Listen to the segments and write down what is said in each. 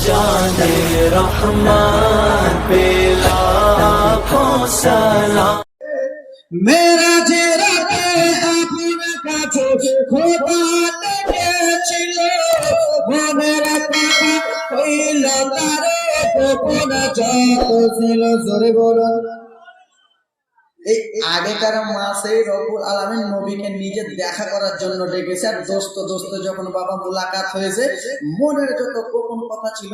जाने रहमान पे लाखों सलाम। मेरा चेहराকে আপনার কাছে খোদা ডেকেছিল, মনের কথা হইল তারে গোপন যত ছিল। জোরে বলুন। এই আগেকার মাসে রব্বুল আলামিন নবীকে নিজে দেখা করার জন্য ডেকেছে। আর দোস্ত দোস্ত যখন বাবা মুলাকাত হয়েছে, মনের যত গোপন কথা ছিল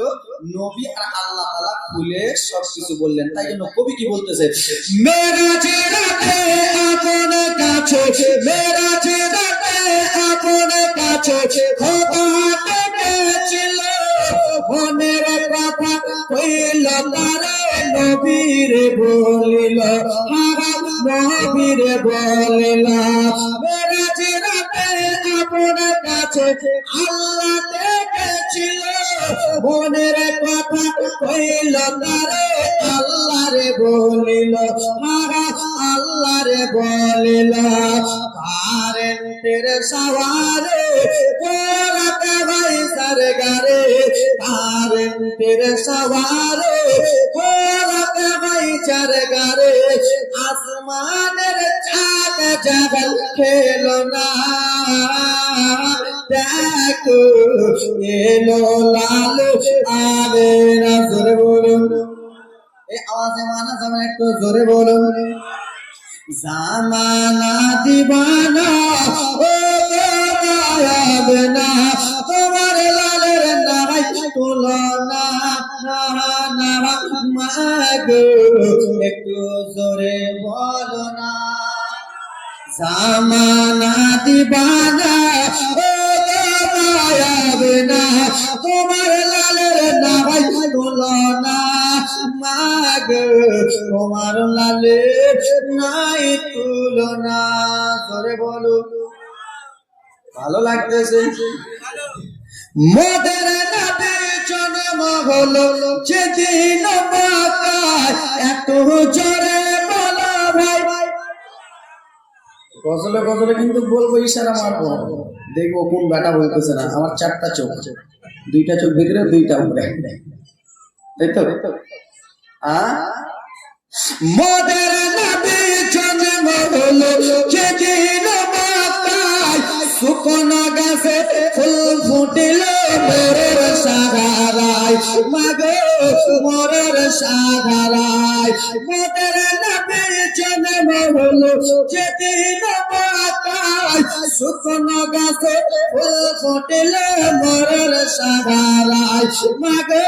নবী আর আল্লাহ তাআলা খুলে সবকিছু বললেন। তাই জন্য কবি কি বলতেছে, মেরা চেহারাকে আপন কাছে, মেরা চেহারাকে আপন কাছে খোদা ডেকেছিল, মনের কথা হইল তারে নবীর বলিল, নবীর বলিল। মেরা চেহারাকে আপন কাছে আল্লাহ ডেকেছিল, মনের কথা হইল তারে আল্লাহরে বলিল, আল্লাহরে বলিল। কারেন্টের সওয়ারে পোরাতে ভাই সরগারে, কারেন্টের সওয়ারে পোরাতে ভাই সরগারে, আসমানের চাঁদ জগল খেলো না, দেখো এলো লালু আবে না। জোরে বলুন, এই আওয়াজে মানা যাবে, একটু জোরে বলুন। জামানা দিবানা ও হবে না, তোমার লালের নাই তুলনা, মাগো একটু জোরে বলো না। জামানা দিবানা ও হবে না, তোমার লালের নাই তুলনা, মাগো তোমার লালের নাই তুলনা। করে বলো, ভালো লাগতেছে। মোদের নবী জন্ম হলো যেদিন মক্কায়, এত জোরে বলো ভাই। গজলে গজলে কিন্তু বলবো, ইশারা মারবো, দেখবো কোন বেটা বলতেছে না। আমার চারটা চোখ, দুইটা চোখ ভিতরে দুইটা উপরে, তাই তো? মোদের নবী জন্ম হলো যেদিন মক্কায়, শুকনো গাছে ফুল ফুটিল মোরের সাগারায়, মাগো মোরের সাগারায়। মোদের নবী জন্ম হলো যেদিন মক্কায়, শুকনো গাছে ফুল ফুটিল মোরের সাগারায়, মাগো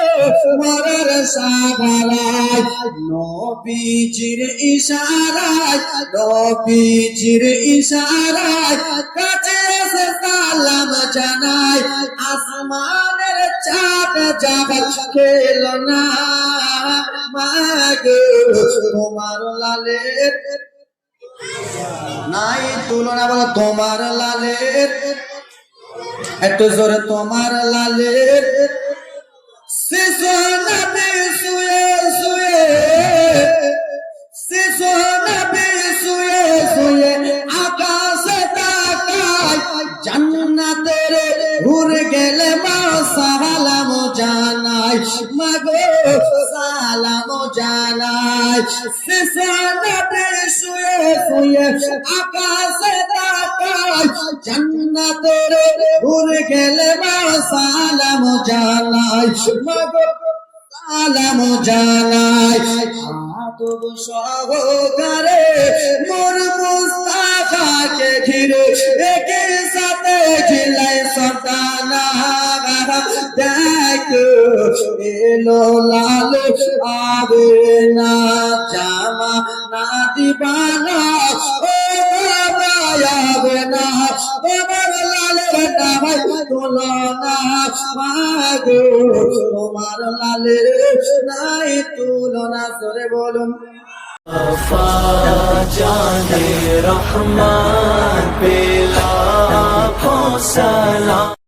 মোরের সাগারায়। নবীজির ইশারায়, নবীজির ইশারায় কাছে এসে সালাম জানাই, আসমানের চাঁদ জগল খেলো না, মাগো তোমার লালের নাই তুলনা। বলো তোমার লালের, একটু জোরে, তোমার লালের। শিশু নবী শুয়ে শুয়ে, শিশু নবী শুয়ে শুয়ে আকাশে তাকায়, জান্নাতের ঘুরে গেলে মা সালাম জানাই, মাগো সালাম জানাই। শিশু নবী শুয়ে শুয়ে আকাশে তাকায়, জান্নাতের ঘুরে গেলে মা সালাম জানাই, মাগো সালাম জানাই। আদব সহকারে মোর মুস্তাফাকে ঘিরে একই সাথে ঝিলাই সন্তানা, দেখো এলো লালু আবে না, জামা না দিবানা ও হবে না, তোমার লালের নামাই তুলনা, মাগো তোমার লালের নাই তুলনা। করে বলুন, जाने रहमान पे लाखों सलाम।